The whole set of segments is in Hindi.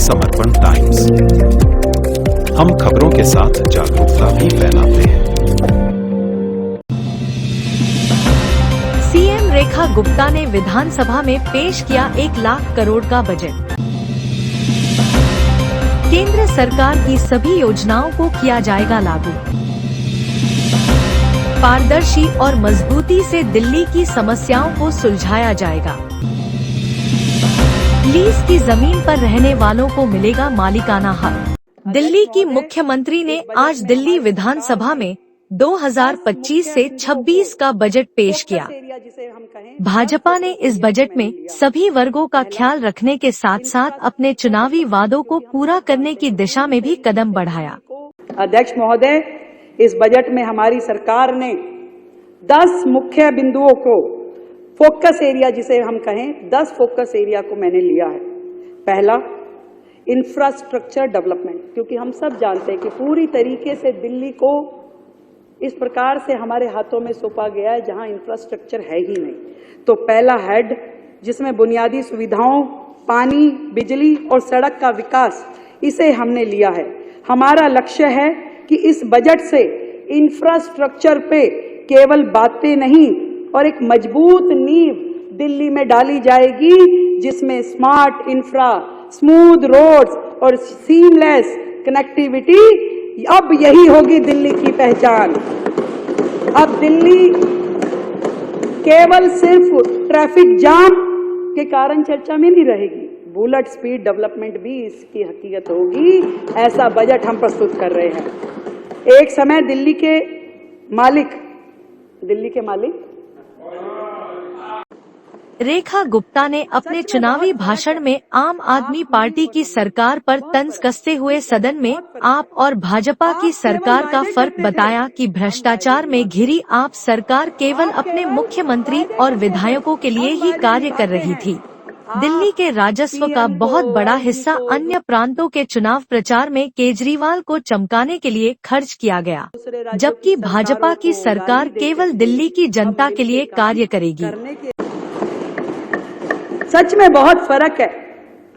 समर्पण टाइम्स। हम खबरों के साथ जागरूकता भी फैलाते हैं। सीएम रेखा गुप्ता ने विधानसभा में पेश किया 1 लाख करोड़ का बजट। केंद्र सरकार की सभी योजनाओं को किया जाएगा लागू। पारदर्शी और मजबूती से दिल्ली की समस्याओं को सुलझाया जाएगा। लीज की जमीन पर रहने वालों को मिलेगा मालिकाना हक। दिल्ली की मुख्यमंत्री ने आज दिल्ली विधानसभा में 2025 से 26 का बजट पेश किया। भाजपा ने इस बजट में सभी वर्गों का ख्याल रखने के साथ साथ अपने चुनावी वादों को पूरा करने की दिशा में भी कदम बढ़ाया। अध्यक्ष महोदय, इस बजट में हमारी सरकार ने 10 मुख्य बिंदुओं को फोकस एरिया जिसे हम कहें 10 फोकस एरिया को मैंने लिया है। पहला, इंफ्रास्ट्रक्चर डेवलपमेंट, क्योंकि हम सब जानते हैं कि पूरी तरीके से दिल्ली को इस प्रकार से हमारे हाथों में सौंपा गया है जहां इंफ्रास्ट्रक्चर है ही नहीं। तो पहला हेड जिसमें बुनियादी सुविधाओं, पानी, बिजली और सड़क का विकास, इसे हमने लिया है। हमारा लक्ष्य है कि इस बजट से इंफ्रास्ट्रक्चर पे केवल बातें नहीं और एक मजबूत नींव दिल्ली में डाली जाएगी, जिसमें स्मार्ट इंफ्रा, स्मूथ रोड्स और सीमलेस कनेक्टिविटी, अब यही होगी दिल्ली की पहचान। अब दिल्ली केवल सिर्फ ट्रैफिक जाम के कारण चर्चा में नहीं रहेगी, बुलेट स्पीड डेवलपमेंट भी इसकी हकीकत होगी। ऐसा बजट हम प्रस्तुत कर रहे हैं। एक समय दिल्ली के मालिक रेखा गुप्ता ने अपने चुनावी भाषण में आम आदमी पार्टी की सरकार पर तंज कसते हुए सदन में आप और भाजपा की सरकार का फर्क बताया कि भ्रष्टाचार में घिरी आप सरकार केवल अपने मुख्यमंत्री और विधायकों के लिए ही कार्य कर रही थी। दिल्ली के राजस्व का बहुत बड़ा हिस्सा अन्य प्रांतों के चुनाव प्रचार में केजरीवाल को चमकाने के लिए खर्च किया गया, जबकि भाजपा की सरकार केवल दिल्ली की जनता के लिए कार्य करेगी। सच में बहुत फर्क है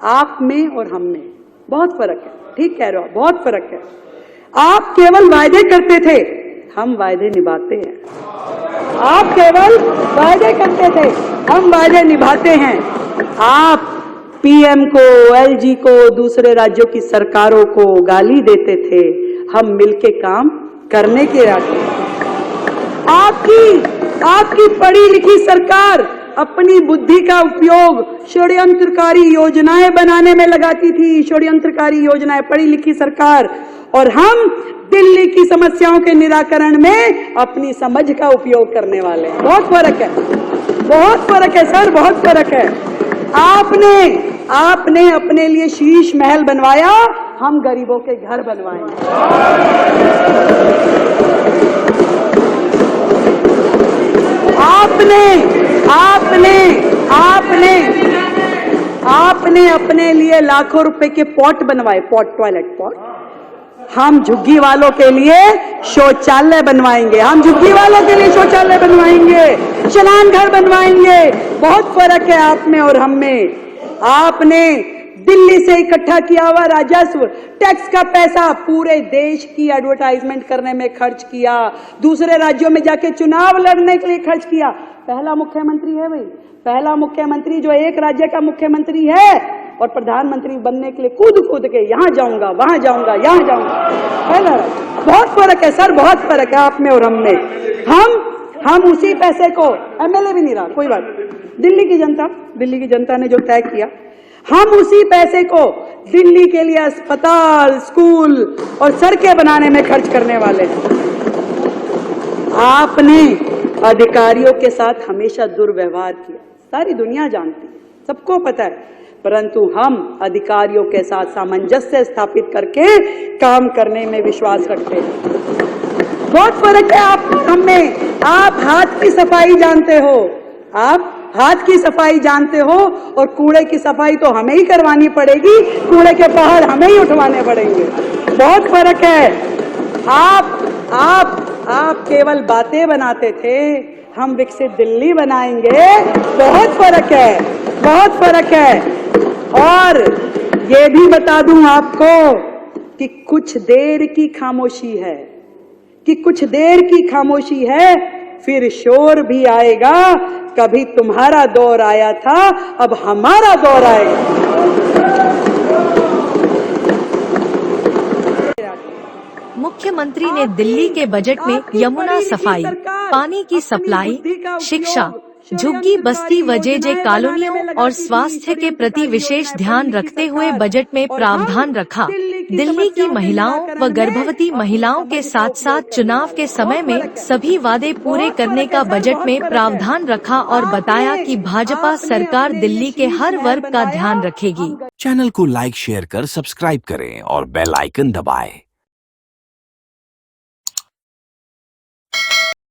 आप में और हम में, बहुत फर्क है। ठीक कह रहे हो, बहुत फर्क है। आप केवल वायदे करते थे, हम वायदे निभाते हैं। आप केवल वायदे करते थे, हम वायदे निभाते हैं। आप पीएम को, एलजी को, दूसरे राज्यों की सरकारों को गाली देते थे, हम मिलके काम करने के रास्ते। आपकी पढ़ी लिखी सरकार अपनी बुद्धि का उपयोग षड्यंत्रकारी योजनाएं बनाने में लगाती थी, षड्यंत्रकारी योजनाएं, पढ़ी लिखी सरकार। और हम दिल्ली की समस्याओं के निराकरण में अपनी समझ का उपयोग करने वाले हैं। बहुत फर्क है, बहुत फर्क है सर, बहुत फर्क है। आपने अपने लिए शीश महल बनवाया, हम गरीबों के घर बनवाएंगे। आपने अपने लिए लाखों रुपए के पॉट बनवाए, टॉयलेट पॉट। हम झुग्गी वालों के लिए शौचालय बनवाएंगे, हम झुग्गी वालों के लिए शौचालय बनवाएंगे, चलान घर बनवाएंगे। बहुत फर्क है आप में और हम में। आपने दिल्ली से इकट्ठा किया हुआ राजस्व, टैक्स का पैसा पूरे देश की एडवर्टाइजमेंट करने में खर्च किया, दूसरे राज्यों में जाके चुनाव लड़ने के लिए खर्च किया। पहला मुख्यमंत्री है भाई, पहला मुख्यमंत्री जो एक राज्य का मुख्यमंत्री है और प्रधानमंत्री बनने के लिए कूद के यहाँ जाऊंगा, वहां जाऊंगा, यहाँ जाऊंगा, है ना। बहुत फर्क है सर, बहुत फर्क है आप में और हम में। हम उसी पैसे को, एमएलए भी नहीं रहा, कोई बात, दिल्ली की जनता ने जो तय किया, हम उसी पैसे को दिल्ली के लिए अस्पताल, स्कूल और सड़कें बनाने में खर्च करने वाले हैं। आपने अधिकारियों के साथ हमेशा दुर्व्यवहार किया, सारी दुनिया जानती है, सबको पता है, परंतु हम अधिकारियों के साथ सामंजस्य स्थापित करके काम करने में विश्वास रखते हैं। बहुत फर्क है आप हम में। आप हाथ की सफाई जानते हो, आप हाथ की सफाई जानते हो और कूड़े की सफाई तो हमें ही करवानी पड़ेगी, कूड़े के पहाड़ हमें ही उठवाने पड़ेंगे। बहुत फर्क है। आप केवल बातें बनाते थे, हम विकसित दिल्ली बनाएंगे। बहुत फर्क है, बहुत फर्क है। और ये भी बता दूं आपको कि कुछ देर की खामोशी है, फिर शोर भी आएगा। कभी तुम्हारा दौर आया था, अब हमारा दौर आएगा। मुख्यमंत्री ने दिल्ली के बजट में यमुना सफाई, पानी की सप्लाई, शिक्षा, झुग्गी बस्ती व जे कॉलोनियों और स्वास्थ्य के प्रति विशेष ध्यान रखते हुए बजट में प्रावधान रखा। दिल्ली की महिलाओं व गर्भवती महिलाओं के साथ साथ चुनाव के समय में सभी वादे पूरे करने का बजट में प्रावधान रखा और बताया कि भाजपा सरकार दिल्ली के हर वर्ग का ध्यान रखेगी। चैनल को लाइक शेयर कर सब्सक्राइब करें और बेल आइकन दबाएं।